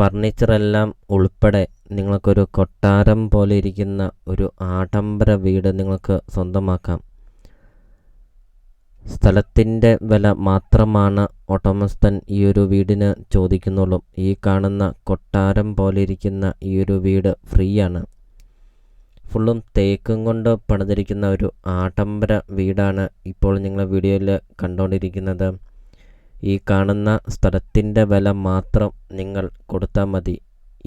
ഫർണിച്ചറെല്ലാം ഉൾപ്പെടെ നിങ്ങൾക്കൊരു കൊട്ടാരം പോലെ ഇരിക്കുന്ന ഒരു ആഡംബര വീട് നിങ്ങൾക്ക് സ്വന്തമാക്കാം. സ്ഥലത്തിൻ്റെ വില മാത്രമാണ് ഉടമസ്ഥൻ ഈ ഒരു വീടിന് ചോദിക്കുന്നുള്ളൂ. ഈ കാണുന്ന കൊട്ടാരം പോലെ ഇരിക്കുന്ന ഈ ഒരു വീട് ഫ്രീ ആണ്. ഫുള്ളും തേക്കും കൊണ്ട് പണിതിരിക്കുന്ന ഒരു ആഡംബര വീടാണ് ഇപ്പോൾ നിങ്ങൾ വീഡിയോയിൽ കണ്ടുകൊണ്ടിരിക്കുന്നത്. ഈ കാണുന്ന സ്ഥലത്തിൻ്റെ വില മാത്രം നിങ്ങൾ കൊടുത്താൽ മതി.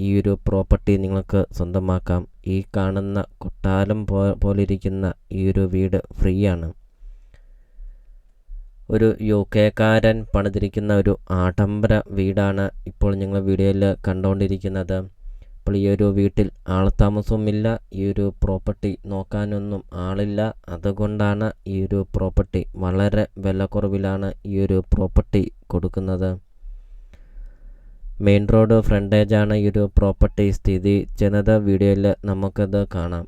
ഈ ഒരു പ്രോപ്പർട്ടി നിങ്ങൾക്ക് സ്വന്തമാക്കാം. ഈ കാണുന്ന കൊട്ടാരം പോലിരിക്കുന്ന ഈ ഒരു വീട് ഫ്രീ ആണ്. ഒരു UK-കാരൻ പണിതിരിക്കുന്ന ഒരു ആഡംബര വീടാണ് ഇപ്പോൾ നിങ്ങൾ വീഡിയോയിൽ കണ്ടുകൊണ്ടിരിക്കുന്നത്. അപ്പോൾ ഈ ഒരു വീട്ടിൽ ആൾതാമസവുമില്ല. ഈ ഒരു പ്രോപ്പർട്ടി നോക്കാനൊന്നും ആളില്ല. അതുകൊണ്ടാണ് ഈ ഒരു പ്രോപ്പർട്ടി വളരെ വില കുറവിലാണ് ഈ ഒരു പ്രോപ്പർട്ടി കൊടുക്കുന്നത്. മെയിൻ റോഡ് ഫ്രണ്ടേജാണ് ഈ ഒരു പ്രോപ്പർട്ടി സ്ഥിതി ചെയ്യുന്നത്. വീഡിയോയിൽ നമുക്കത് കാണാം.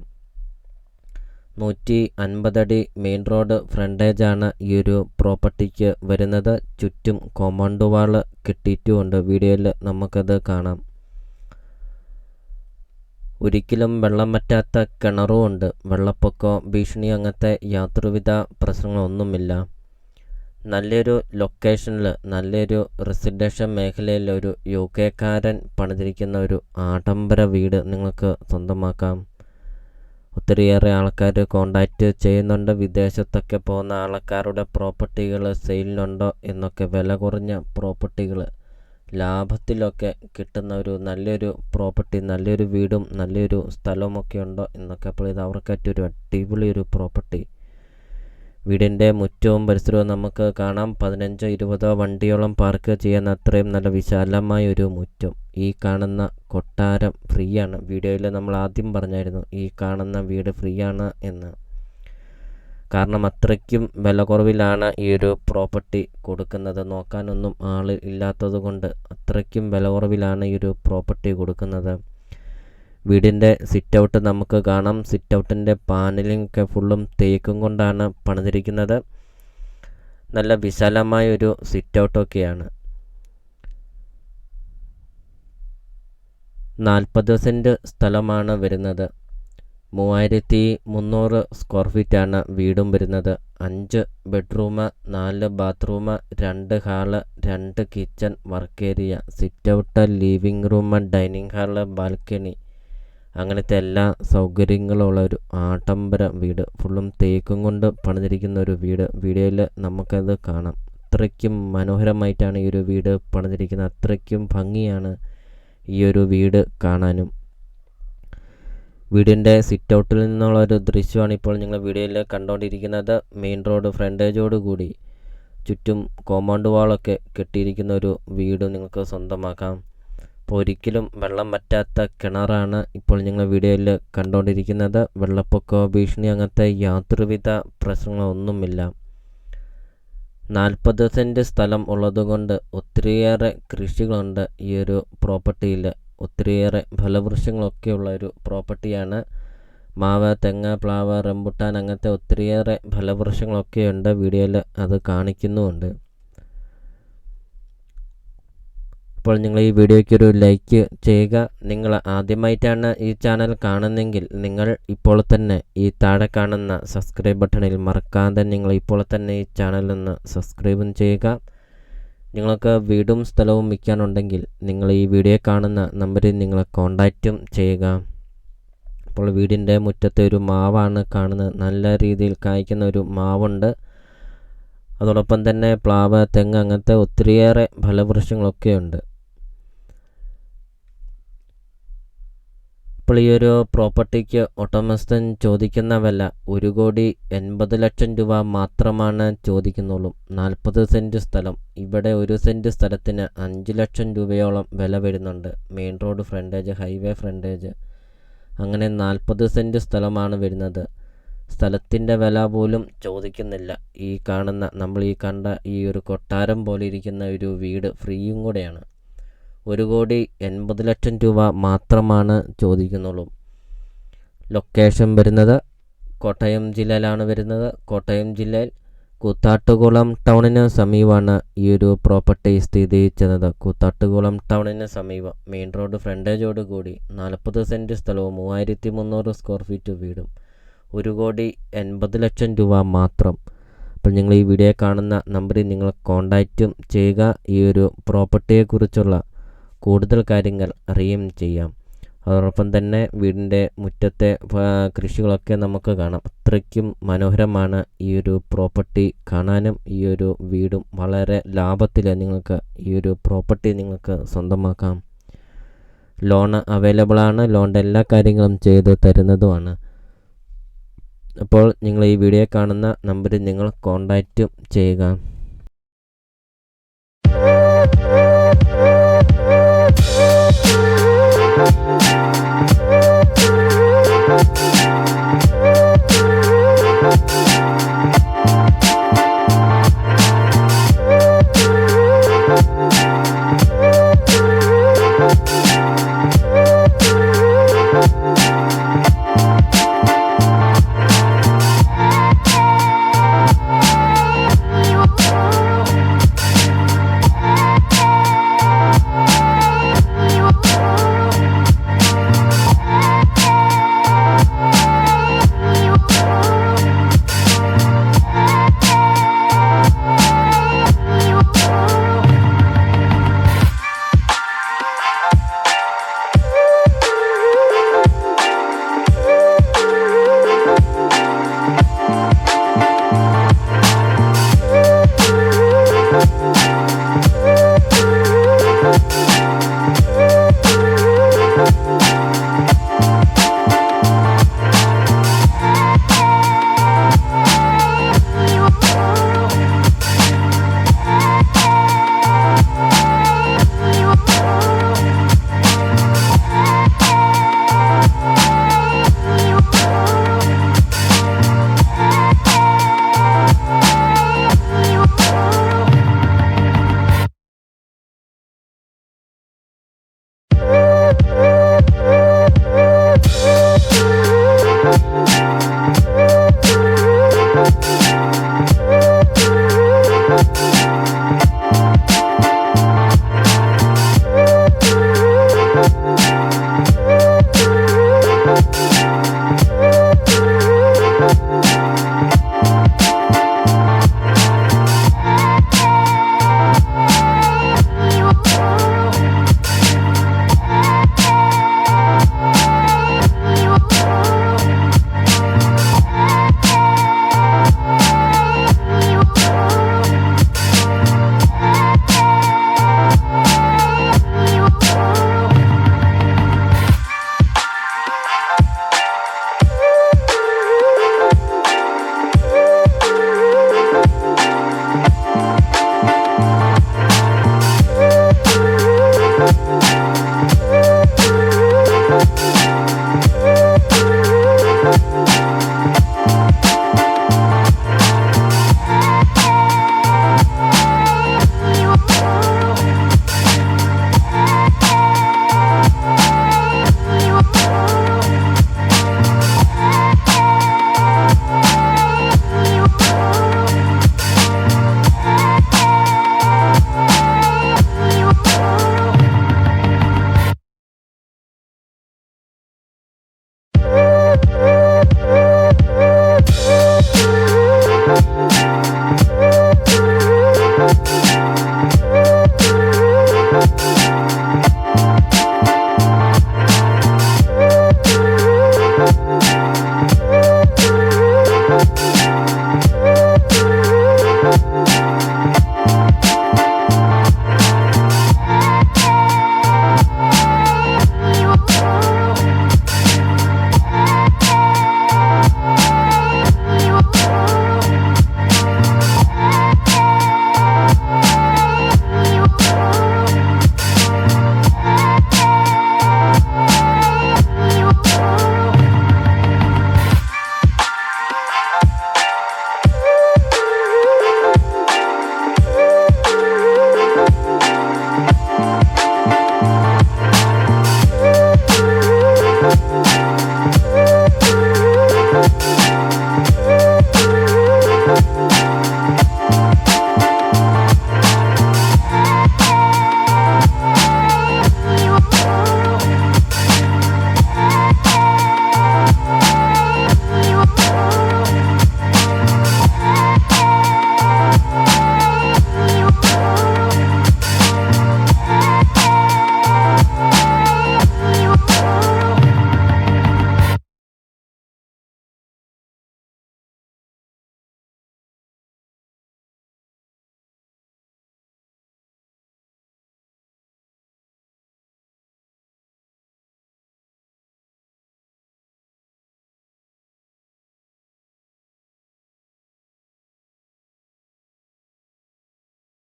150 അടി മെയിൻ റോഡ് ഫ്രണ്ടേജാണ് ഈ ഒരു പ്രോപ്പർട്ടിക്ക് വരുന്നത്. ചുറ്റും കോമ്പൗണ്ട് വാൾ കെട്ടിയിട്ടുമുണ്ട്. വീഡിയോയിൽ നമുക്കത് കാണാം. ഒരിക്കലും വെള്ളം വറ്റാത്ത കിണറുമുണ്ട്. വെള്ളപ്പൊക്കം ഭീഷണി അങ്ങനത്തെ യാതൊരുവിധ പ്രശ്നങ്ങളൊന്നുമില്ല. നല്ലൊരു ലൊക്കേഷനിൽ നല്ലൊരു റെസിഡൻഷ്യൽ മേഖലയിൽ ഒരു UK-കാരൻ പണിതിരിക്കുന്ന ഒരു ആഡംബര വീട് നിങ്ങൾക്ക് സ്വന്തമാക്കാം. ഒത്തിരിയേറെ ആൾക്കാർ കോണ്ടാക്റ്റ് ചെയ്യുന്നുണ്ട്. വിദേശത്തൊക്കെ പോകുന്ന ആൾക്കാരുടെ പ്രോപ്പർട്ടികൾ സെയിലിനുണ്ടോ എന്നൊക്കെ, വില കുറഞ്ഞ പ്രോപ്പർട്ടികൾ ലാഭത്തിലൊക്കെ കിട്ടുന്ന ഒരു നല്ലൊരു പ്രോപ്പർട്ടി, നല്ലൊരു വീടും നല്ലൊരു സ്ഥലവുമൊക്കെ ഉണ്ടോ എന്നൊക്കെ. അപ്പോൾ ഇത് അവർക്കായിട്ടൊരു അടിപൊളി ഒരു പ്രോപ്പർട്ടി. വീടിൻ്റെ മുറ്റവും പരിസരവും നമുക്ക് കാണാം. 15-20 വണ്ടിയോളം പാർക്ക് ചെയ്യാൻ അത്രയും നല്ല വിശാലമായ ഒരു മുറ്റം. ഈ കാണുന്ന കൊട്ടാരം ഫ്രീ ആണ്. വീഡിയോയിൽ നമ്മൾ ആദ്യം പറഞ്ഞായിരുന്നു ഈ കാണുന്ന വീട് ഫ്രീ ആണ് എന്ന്. കാരണം അത്രയ്ക്കും വില കുറവിലാണ് ഈ ഒരു പ്രോപ്പർട്ടി കൊടുക്കുന്നത്. നോക്കാനൊന്നും ആൾ ഇല്ലാത്തത് കൊണ്ട് അത്രയ്ക്കും വില കുറവിലാണ് ഈ ഒരു പ്രോപ്പർട്ടി കൊടുക്കുന്നത്. വീടിൻ്റെ സിറ്റ് ഔട്ട് നമുക്ക് കാണാം. സിറ്റ് ഔട്ടിൻ്റെ പാനലിംഗ് ഒക്കെ ഫുള്ളും തേക്കും കൊണ്ടാണ് പണിതിരിക്കുന്നത്. നല്ല വിശാലമായൊരു സിറ്റ് ഔട്ടൊക്കെയാണ്. 40 സെൻറ്റ് സ്ഥലമാണ് വരുന്നത്. 3300 സ്ക്വയർ ഫീറ്റാണ് വീടും വരുന്നത്. 5 bedroom, 4 bathroom, 2 hall, 2 kitchen, work area, sit out, living room, dining hall, balcony, അങ്ങനത്തെ എല്ലാ സൗകര്യങ്ങളുള്ള ഒരു ആഡംബര വീട്. ഫുള്ളും തേക്കും കൊണ്ട് പണിതിരിക്കുന്ന ഒരു വീട്. വീഡിയോയിൽ നമുക്കത് കാണാം. അത്രയ്ക്കും മനോഹരമായിട്ടാണ് ഈ ഒരു വീട് പണിതിരിക്കുന്നത്. അത്രയ്ക്കും ഭംഗിയാണ് ഈ ഒരു വീട് കാണാനും. വീടിൻ്റെ സിറ്റ് ഔട്ടിൽ നിന്നുള്ള ഒരു ദൃശ്യമാണ് ഇപ്പോൾ നിങ്ങൾ വീഡിയോയിൽ കണ്ടുകൊണ്ടിരിക്കുന്നത്. മെയിൻ റോഡ് ഫ്രണ്ടേജോട് കൂടി ചുറ്റും കോമ്പൗണ്ട് വാളൊക്കെ കെട്ടിയിരിക്കുന്ന ഒരു വീട് നിങ്ങൾക്ക് സ്വന്തമാക്കാം. അപ്പോൾ ഒരിക്കലും വെള്ളം വറ്റാത്ത കിണറാണ് ഇപ്പോൾ നിങ്ങൾ വീഡിയോയിൽ കണ്ടുകൊണ്ടിരിക്കുന്നത്. വെള്ളപ്പൊക്ക ഭീഷണി അങ്ങനത്തെ യാതൊരുവിധ പ്രശ്നങ്ങളൊന്നുമില്ല. 40 സെൻറ്റ് സ്ഥലം ഉള്ളതുകൊണ്ട് ഒത്തിരിയേറെ കൃഷികളുണ്ട് ഈ ഒരു പ്രോപ്പർട്ടിയിൽ. ഒത്തിരിയേറെ ഫലവൃക്ഷങ്ങളൊക്കെയുള്ള ഒരു പ്രോപ്പർട്ടിയാണ്. മാവ്, തെങ്ങ്, പ്ലാവ്, റംബുട്ടാൻ അങ്ങനത്തെ ഒത്തിരിയേറെ ഫലവൃക്ഷങ്ങളൊക്കെയുണ്ട്. വീഡിയോയിൽ അത് കാണിക്കുന്നുമുണ്ട്. അപ്പോൾ നിങ്ങൾ ഈ വീഡിയോയ്ക്കൊരു ലൈക്ക് ചെയ്യുക. നിങ്ങൾ ആദ്യമായിട്ടാണ് ഈ ചാനൽ കാണുന്നതെങ്കിൽ നിങ്ങൾ ഇപ്പോൾ തന്നെ ഈ താഴെ കാണുന്ന സബ്സ്ക്രൈബ് ബട്ടണിൽ മറക്കാതെ നിങ്ങൾ ഇപ്പോൾ തന്നെ ഈ ചാനലൊന്ന് സബ്സ്ക്രൈബും ചെയ്യുക. നിങ്ങൾക്ക് വീടും സ്ഥലവും വിൽക്കാനുണ്ടെങ്കിൽ നിങ്ങൾ ഈ വീഡിയോ കാണുന്ന നമ്പറിൽ നിങ്ങൾ കോണ്ടാക്റ്റും ചെയ്യുക. അപ്പോൾ വീടിൻ്റെ മുറ്റത്തെ ഒരു മാവാണ് കാണുന്നത്. നല്ല രീതിയിൽ കായ്ക്കുന്ന ഒരു മാവുണ്ട്. അതോടൊപ്പം തന്നെ പ്ലാവ്, തെങ്ങ് അങ്ങനത്തെ ഒത്തിരിയേറെ ഫലവൃക്ഷങ്ങളൊക്കെയുണ്ട്. ഇപ്പോൾ ഈ ഒരു പ്രോപ്പർട്ടിക്ക് ഉടമസ്ഥൻ ചോദിക്കുന്ന വില 1,80,00,000 രൂപ മാത്രമാണ് ചോദിക്കുന്നുള്ളൂ. 40 സെൻറ്റ് സ്ഥലം. ഇവിടെ 1 സെൻറ്റ് സ്ഥലത്തിന് 5 ലക്ഷം രൂപയോളം വില വരുന്നുണ്ട്. Main road frontage, highway frontage, അങ്ങനെ 40 സെൻറ്റ് സ്ഥലമാണ് വരുന്നത്. സ്ഥലത്തിൻ്റെ വില പോലും ചോദിക്കുന്നില്ല. ഈ കാണുന്ന നമ്മൾ ഈ കണ്ട ഈ ഒരു കൊട്ടാരം പോലെ ഇരിക്കുന്ന ഒരു വീട് ഫ്രീയും കൂടെയാണ്. 1,80,00,000 രൂപ മാത്രമാണ് ചോദിക്കുന്നുള്ളൂ. ലൊക്കേഷൻ വരുന്നത് കോട്ടയം ജില്ലയിലാണ് വരുന്നത്. കോട്ടയം ജില്ലയിൽ കൂത്താട്ടുകുളം ടൗണിന് സമീപമാണ് ഈ ഒരു പ്രോപ്പർട്ടി സ്ഥിതി ചെയ്യുന്നത്. കൂത്താട്ടുകുളം ടൗണിന് സമീപം മെയിൻ റോഡ് ഫ്രണ്ടേജോട് കൂടി 40 സെൻറ്റ് സ്ഥലവും 3300 സ്ക്വയർ ഫീറ്റ് വീടും 1,80,00,000 രൂപ മാത്രം. അപ്പോൾ നിങ്ങൾ ഈ വീഡിയോ കാണുന്ന നമ്പറിൽ നിങ്ങൾ കോൺടാക്റ്റും ചെയ്യുക. ഈ ഒരു പ്രോപ്പർട്ടിയെക്കുറിച്ചുള്ള കൂടുതൽ കാര്യങ്ങൾ അറിയുകയും ചെയ്യാം. അതോടൊപ്പം തന്നെ വീടിൻ്റെ മുറ്റത്തെ കൃഷികളൊക്കെ നമുക്ക് കാണാം. അത്രയ്ക്കും മനോഹരമാണ് ഈ ഒരു പ്രോപ്പർട്ടി കാണാനും. ഈ ഒരു വീടും വളരെ ലാഭത്തിൽ നിങ്ങൾക്ക് ഈ ഒരു പ്രോപ്പർട്ടി നിങ്ങൾക്ക് സ്വന്തമാക്കാം. ലോൺ അവൈലബിൾ ആണ്. ലോണിൻ്റെ എല്ലാ കാര്യങ്ങളും ചെയ്ത് തരുന്നതുമാണ്. അപ്പോൾ നിങ്ങൾ ഈ വീഡിയോ കാണുന്ന നമ്പറിൽ നിങ്ങൾ കോൺടാക്റ്റും ചെയ്യുക.